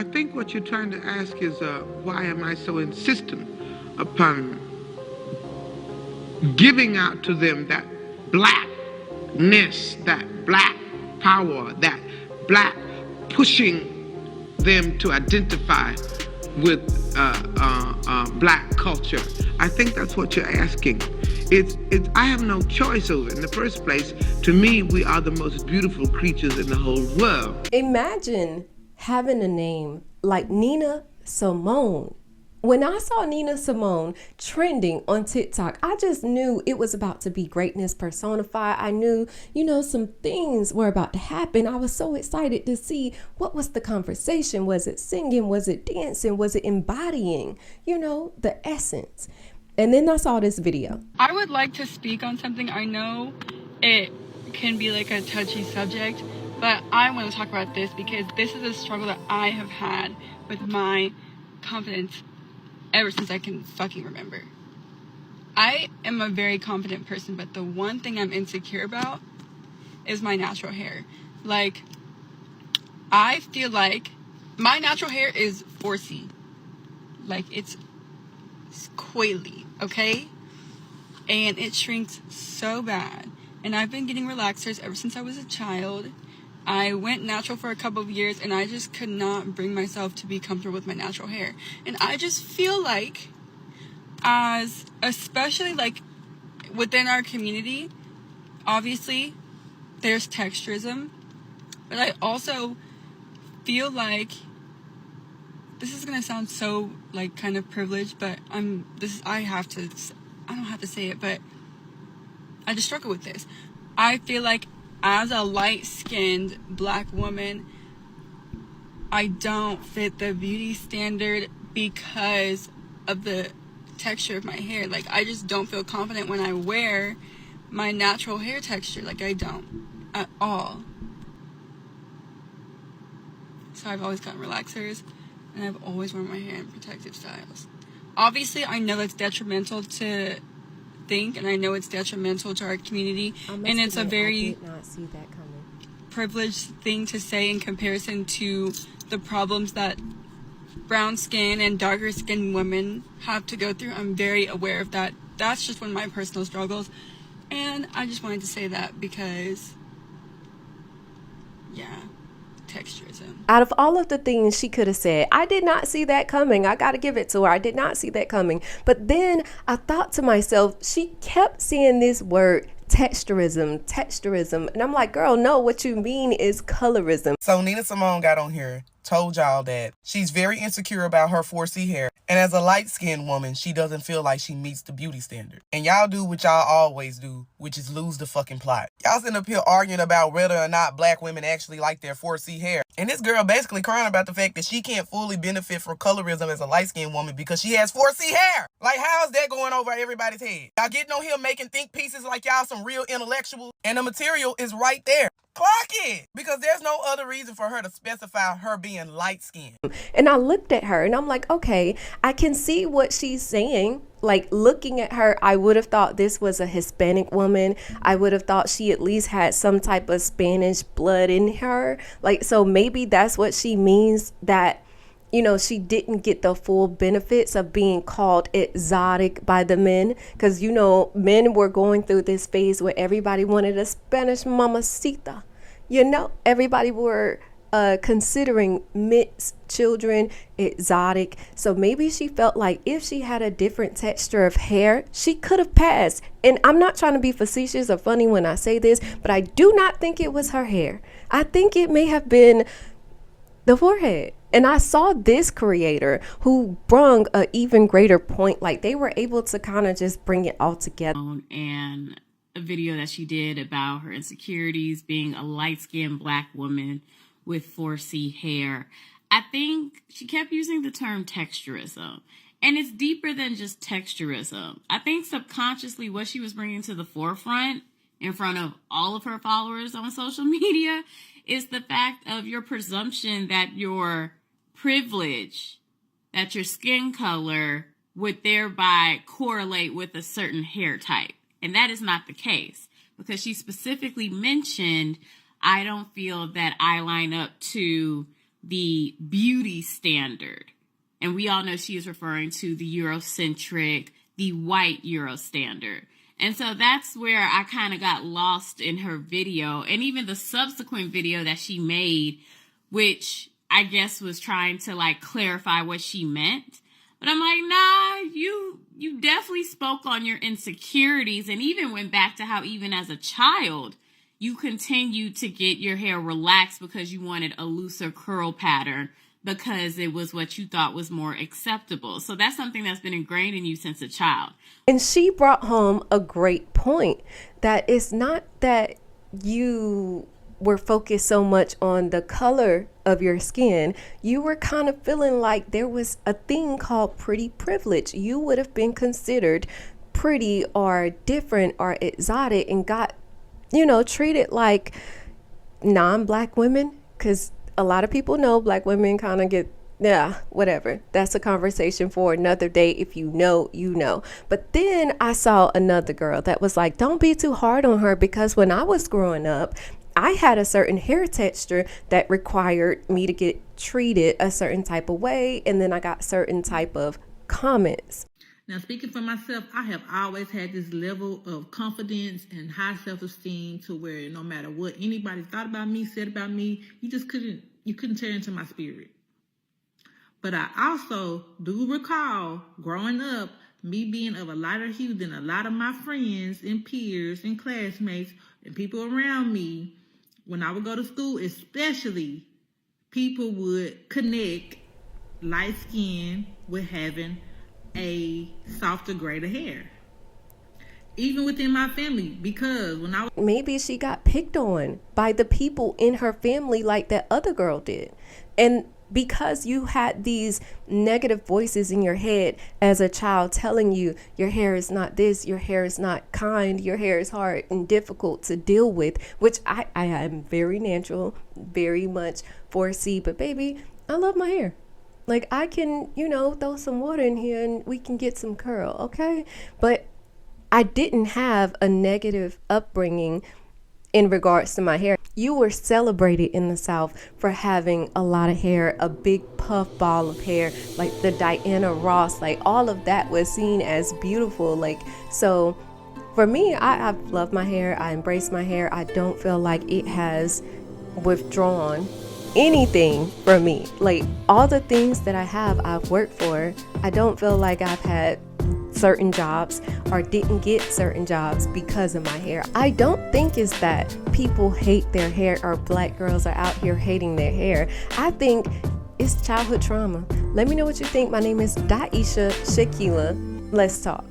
I think what you're trying to ask is why am I so insistent upon giving out to them that blackness, that black power, that black pushing them to identify with black culture. I think that's what you're asking. I have no choice over it. In the first place, to me, we are the most beautiful creatures in the whole world. Imagine having a name like Nina Simone. When I saw Nina Simone trending on TikTok, I just knew it was about to be greatness personified. I knew, some things were about to happen. I was so excited to see what was the conversation. Was it singing? Was it dancing? Was it embodying, the essence? And then I saw this video. I would like to speak on something. I know it can be like a touchy subject, but I want to talk about this because this is a struggle that I have had with my confidence ever since I can fucking remember. I am a very confident person, but the one thing I'm insecure about is my natural hair. Like, I feel like my natural hair is 4C. Like, it's coily, okay? And it shrinks so bad. And I've been getting relaxers ever since I was a child. I went natural for a couple of years, and I just could not bring myself to be comfortable with my natural hair. And I just feel like, especially like within our community, obviously there's texturism, but I also feel like, this is gonna sound so like kind of privileged, but I don't have to say it, but I just struggle with this. I feel like as a light-skinned black woman, I don't fit the beauty standard because of the texture of my hair. Like, I just don't feel confident when I wear my natural hair texture. Like, I don't at all. So I've always gotten relaxers, and I've always worn my hair in protective styles. Obviously, I know it's detrimental to think, and I know it's detrimental to our community, and it's a very I did not see that coming. Privileged thing to say in comparison to the problems that brown skin and darker skinned women have to go through. I'm very aware of that. That's just one of my personal struggles, and I just wanted to say that because, yeah, texturism. Out of all of the things she could have said, I did not see that coming. I got to give it to her. I did not see that coming. But then I thought to myself, she kept saying this word texturism. And I'm like, girl, no, what you mean is colorism. So Nina Simone got on here, told y'all that she's very insecure about her 4C hair. And as a light-skinned woman, she doesn't feel like she meets the beauty standard. And y'all do what y'all always do, which is lose the fucking plot. Y'all sitting up here arguing about whether or not black women actually like their 4C hair. And this girl basically crying about the fact that she can't fully benefit from colorism as a light-skinned woman because she has 4C hair. Like, how is that going over everybody's head? Y'all getting on here making think pieces like y'all some real intellectuals, and the material is right there. Clock it! Because there's no other reason for her to specify her being light-skinned. And I looked at her and I'm like, okay, I can see what she's saying. Like, looking at her, I would have thought this was a Hispanic woman. I would have thought she at least had some type of Spanish blood in her. Like, so maybe that's what she means, that, she didn't get the full benefits of being called exotic by the men. Because, men were going through this phase where everybody wanted a Spanish mamacita. Everybody were considering mixed children exotic. So maybe she felt like if she had a different texture of hair, she could have passed. And I'm not trying to be facetious or funny when I say this, but I do not think it was her hair. I think it may have been the forehead. And I saw this creator who brung an even greater point. Like, they were able to kind of just bring it all together. And a video that she did about her insecurities being a light-skinned black woman with 4C hair. I think she kept using the term texturism. And it's deeper than just texturism. I think subconsciously what she was bringing to the forefront in front of all of her followers on social media is the fact of your presumption that your privilege, that your skin color would thereby correlate with a certain hair type. And that is not the case, because she specifically mentioned, I don't feel that I line up to the beauty standard. And we all know she is referring to the Eurocentric, the white Euro standard. And so that's where I kind of got lost in her video, and even the subsequent video that she made, which I guess was trying to like clarify what she meant. But I'm like, nah, you definitely spoke on your insecurities, and even went back to how even as a child, you continued to get your hair relaxed because you wanted a looser curl pattern because it was what you thought was more acceptable. So that's something that's been ingrained in you since a child. And she brought home a great point, that it's not that you were focused so much on the color of your skin. You were kind of feeling like there was a thing called pretty privilege. You would have been considered pretty or different or exotic and got, treated like non-black women, because a lot of people know black women kind of get, whatever. That's a conversation for another day. If you know, you know. But then I saw another girl that was like, don't be too hard on her, because when I was growing up, I had a certain hair texture that required me to get treated a certain type of way. And then I got certain type of comments. Now, speaking for myself, I have always had this level of confidence and high self-esteem to where no matter what anybody thought about me, said about me, you couldn't tear into my spirit. But I also do recall growing up, me being of a lighter hue than a lot of my friends and peers and classmates and people around me. When I would go to school, especially, people would connect light skin with having a softer, greater hair. Even within my family, because when I was... Maybe she got picked on by the people in her family like that other girl did. And because you had these negative voices in your head as a child telling you your hair is not this, your hair is not kind, your hair is hard and difficult to deal with, which I am very natural, very much 4C, but baby, I love my hair. Like I can, throw some water in here and we can get some curl, okay? But I didn't have a negative upbringing in regards to my hair. You were celebrated in the South for having a lot of hair, a big puff ball of hair, like the Diana Ross, like all of that was seen as beautiful. Like, so for me, I love my hair. I embrace my hair. I don't feel like it has withdrawn anything from me. Like all the things that I have, I've worked for. I don't feel like I've had certain jobs or didn't get certain jobs because of my hair. I don't think it's that people hate their hair or black girls are out here hating their hair. I think it's childhood trauma. Let me know what you think. My name is Daisha Shakila. Let's talk.